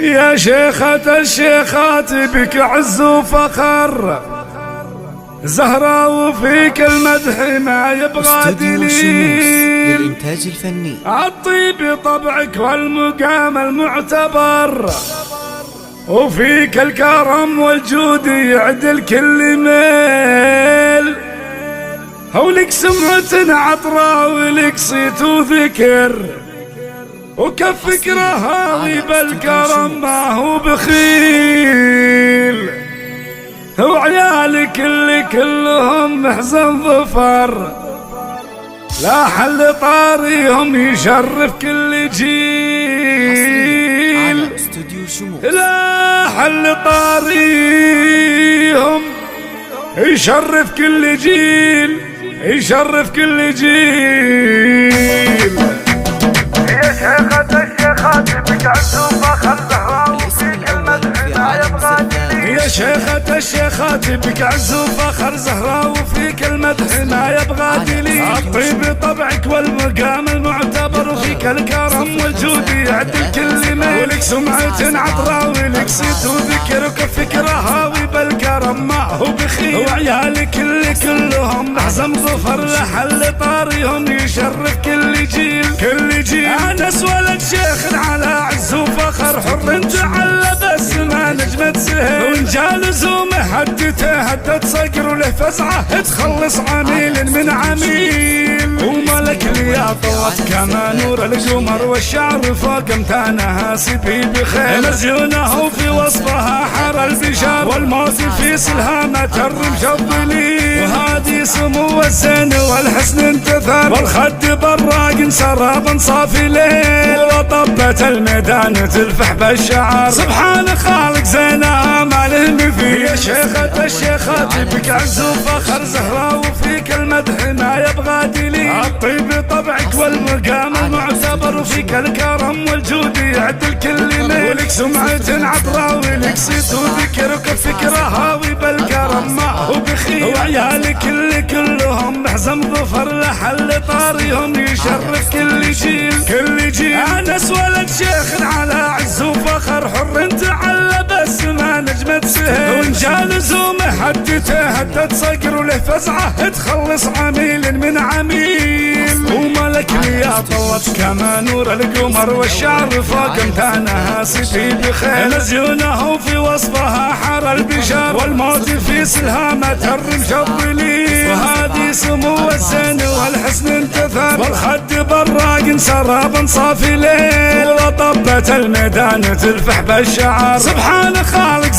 يا شيخة الشيخات بك عز وفخر، زهراء وفيك المدح ما يبغى دليل. للإنتاج الفني الطيب طبعك والمقام المعتبر، وفيك الكرم والجود يعدل كل ميل. ولك سمعة عطرة ولك صيت وذكر، وكفك رهاوي بالكرم ما هو بخيل. وعيالك اللي كلهم محزن ظفر، لا حل طاريهم يشرف كل جيل. لا حل طاريهم يشرف كل جيل، يشرف كل جيل. يا شيخة الشيخات بك عز وفخر، زهراء وفيك المدح ما يبغى دليل. يا شيخة الشيخات بك عز وفخر، زهراء وفيك المدح ما يبغى دليل. الطيب طبعك والمقام المعتبر، وفيك الكرم والجود يعدل كل ميل. ولك سمعة عطرة ولك صيت وذكر، وكفك رهاوي بالكرم ما هو بخيل. وعيالك اللي كلهم محزن ظفر، لحل طاريهم يشرف كل جيل، كل جيل. انس ولد شيخ على عز وفخر، حر تعلى بس ما نجمة سهل. وانجال لزومه هدته هدت صقر، وله فزعه تخلص عميل من عميل. وملك لياطة كما نور القمر، والشعر فوق امتانها سبي بخير. مزيونه في وصفها حر البشار، والموت في سلهامة الرمش الظليل. وهادي سمو الزين والحسن انتثر، والخد براق سراب صافي ليل. وطبة الميدان تلفح بالشعر، سبحان خالق زينها ما له مثيل. يا شيخة الشيخات بك عز وفخر، زهراء وفيك المدح ما يبغى دليل. الطيب طبعك والمقام المعتبر، وفيك الكرم والجود يعدل كل ميل. ولك سمعة عطرة ولك صيت وذكر، وكفك رهاوي بالكرم ما هو بخيل. وعيالك اللي كلهم محزن ظفر، لحل طاريهم يشرف كل جيل، كل جيل. انس ولد شيخ على عز وفخر، حر تعلى بس ما نجمة سهل. وانجال لزومه هدته هدت صقر، وله فزعه تخلص عميل من عميل. وملك لياطة كما نور القمر، والشعر فوق امتانها سفي بخيل. مزيونه في وصفها حر البشار، والموت في سلهامة الرمش الظليل. وهادي سمو الزين والحسن انتثر، والخد براق سراب صافي ليل. وطبة الميدان تلفح بالشعر، سبحان خالق